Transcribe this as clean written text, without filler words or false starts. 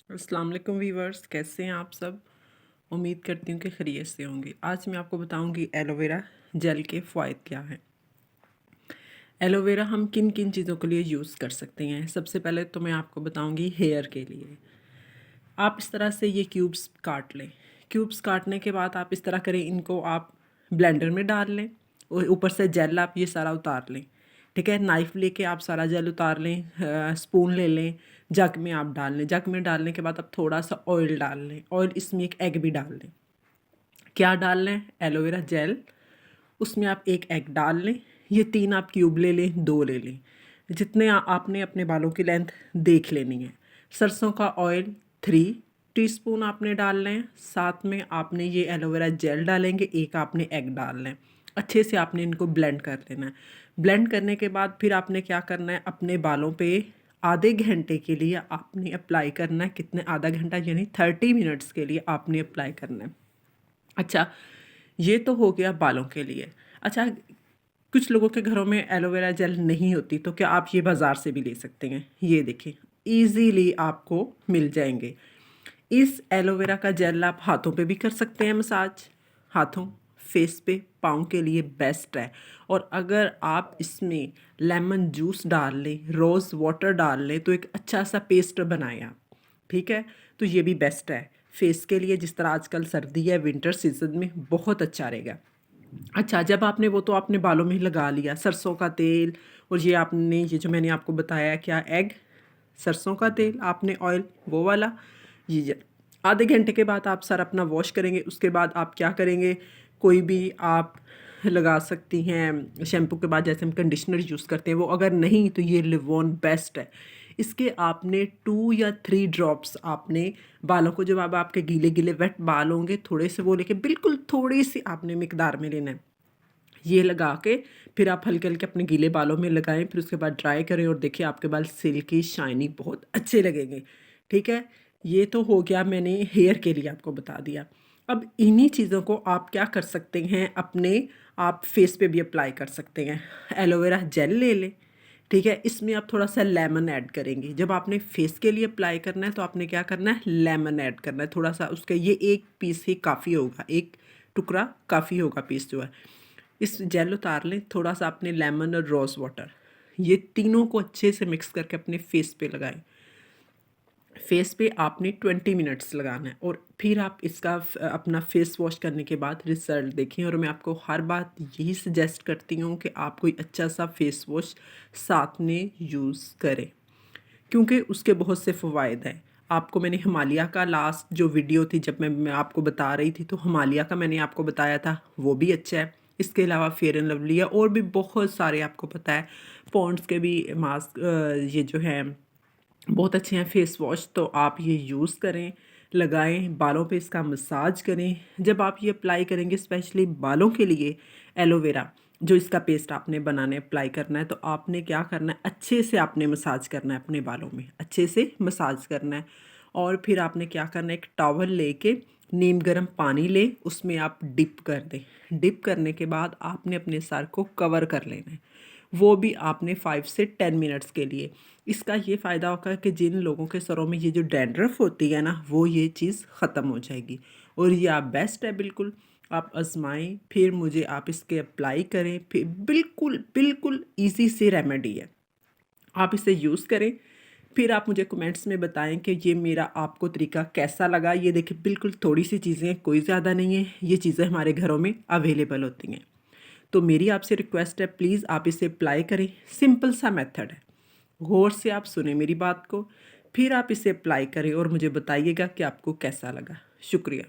अस्सलाम वालेकुम वीवर्स, कैसे हैं आप सब। उम्मीद करती हूँ कि खैरियत से होंगे। आज मैं आपको बताऊँगी एलोवेरा जेल के फ़वाइद क्या हैं। एलोवेरा हम किन किन चीज़ों के लिए यूज़ कर सकते हैं। सबसे पहले तो मैं आपको बताऊँगी हेयर के लिए। आप इस तरह से ये क्यूब्स काट लें। क्यूब्स काटने के बाद आप इस तरह करें, इनको आप ब्लेंडर में डाल लें और ऊपर से जेल आप ये सारा उतार लें। ठीक है, नाइफ़ लेके आप सारा जेल उतार लें। स्पून ले लें, जग में आप डाल लें। जग में डालने के बाद आप थोड़ा सा ऑयल डाल लें। ऑयल इसमें एक एग भी डाल लें। क्या डाल लें? एलोवेरा जेल, उसमें आप एक एग डाल लें। ये 3 आप क्यूब ले लें, 2 ले लें, जितने आपने अपने बालों की लेंथ देख लेनी है। सरसों का ऑयल 3 टीस्पून आपने डालना है। साथ में आपने ये एलोवेरा जेल डालेंगे, एक आपने एग डालना है। अच्छे से आपने इनको ब्लेंड कर लेना है। ब्लेंड करने के बाद फिर आपने क्या करना है, अपने बालों पे आधे घंटे के लिए आपने अप्लाई करना है। कितने? आधा घंटा यानी 30 मिनट्स के लिए आपने अप्लाई करना है। अच्छा, ये तो हो गया बालों के लिए। अच्छा, कुछ लोगों के घरों में एलोवेरा जेल नहीं होती, तो क्या आप ये बाज़ार से भी ले सकते हैं। ये देखें, ईज़िली आपको मिल जाएँगे। इस एलोवेरा का जेल आप हाथों पे भी कर सकते हैं मसाज। हाथों, फेस पे, पाँव के लिए बेस्ट है। और अगर आप इसमें लेमन जूस डाल लें, रोज़ वाटर डाल लें, तो एक अच्छा सा पेस्ट बनाएँ आप। ठीक है, तो ये भी बेस्ट है फेस के लिए। जिस तरह आजकल सर्दी है, विंटर सीजन में बहुत अच्छा रहेगा। अच्छा, जब आपने वो तो आपने बालों में ही लगा लिया, सरसों का तेल, और ये आपने ये जो मैंने आपको बताया क्या, एग, सरसों का तेल, आपने ऑयल वो वाला, ये आधे घंटे के बाद आप सर अपना वॉश करेंगे। उसके बाद आप क्या करेंगे, कोई भी आप लगा सकती हैं शैम्पू के बाद, जैसे हम कंडीशनर यूज़ करते हैं वो। अगर नहीं तो ये लिवॉन बेस्ट है। इसके आपने 2 या 3 ड्रॉप्स आपने बालों को, जब अब आपके गीले गीले वेट बाल होंगे, थोड़े से वो लेके बिल्कुल थोड़ी सी आपने मिकदार में लेना है। ये लगा के फिर आप हल्के-हल्के अपने गीले बालों में लगाएँ, फिर उसके बाद ड्राई करें और देखिए आपके बाल सिल्की शाइनी बहुत अच्छे लगेंगे। ठीक है? ये तो हो गया, मैंने हेयर के लिए आपको बता दिया। अब इन्हीं चीज़ों को आप क्या कर सकते हैं, अपने आप फेस पे भी अप्लाई कर सकते हैं। एलोवेरा जेल ले लें, ठीक है? इसमें आप थोड़ा-सा लेमन ऐड करेंगे। जब आपने फेस के लिए अप्लाई करना है तो आपने क्या करना है, लेमन ऐड करना है थोड़ा-सा उसका। ये 1 पीस ही काफ़ी होगा, 1 टुकड़ा काफ़ी होगा पीस जो है। इस जेल उतार लें, थोड़ा-सा आपने लेमन और रोज़ वाटर, ये तीनों को अच्छे से मिक्स करके अपने फेस पे लगाएँ। फेस पे आपने 20 मिनट्स लगाना है और फिर आप इसका अपना फेस वॉश करने के बाद रिज़ल्ट देखें। और मैं आपको हर बात यही सजेस्ट करती हूँ कि आप कोई अच्छा सा फेस वॉश साथ में यूज़ करें, क्योंकि उसके बहुत से फ़वाइद हैं। आपको मैंने हिमालय का लास्ट जो वीडियो थी, जब मैं आपको बता रही थी, तो हिमालय का मैंने आपको बताया था, वो भी अच्छा है। इसके अलावा फेयर एंड लवली है, और भी बहुत सारे आपको पता है। पॉन्ड्स के भी मास्क ये जो है बहुत अच्छे हैं फेस वॉश, तो आप ये यूज़ करें, लगाएं, बालों पे इसका मसाज करें। जब आप ये अप्लाई करेंगे स्पेशली बालों के लिए एलोवेरा, जो इसका पेस्ट आपने बनाने अप्लाई करना है, तो आपने क्या करना है, अच्छे से आपने मसाज करना है अपने बालों में, अच्छे से मसाज करना है। और फिर आपने क्या करना है, एक टॉवल लेके नीम गर्म पानी लें, उसमें आप डिप कर दें। डिप करने के बाद आपने अपने सर को कवर कर लेना है, वो भी आपने 5 से 10 मिनट्स के लिए। इसका ये फ़ायदा होगा कि जिन लोगों के सरों में ये जो डैंड्रफ होती है ना, वो ये चीज़ ख़त्म हो जाएगी। और ये आप बेस्ट है बिल्कुल, आप आज़माएँ, फिर मुझे आप इसके अप्लाई करें, फिर बिल्कुल, बिल्कुल ईज़ी सी रेमेडी है। आप इसे यूज़ करें, फिर आप मुझे कमेंट्स में बताएँ कि ये मेरा आपको तरीका कैसा लगा। ये देखिए बिल्कुल थोड़ी-सी चीज़ें हैं, कोई ज़्यादा नहीं है, ये चीज़ें हमारे घरों में अवेलेबल होती हैं। तो मेरी आपसे रिक्वेस्ट है, प्लीज़ आप इसे अप्लाई करें। सिंपल सा मेथड है, गौर से आप सुने मेरी बात को, फिर आप इसे अप्लाई करें और मुझे बताइएगा कि आपको कैसा लगा। शुक्रिया।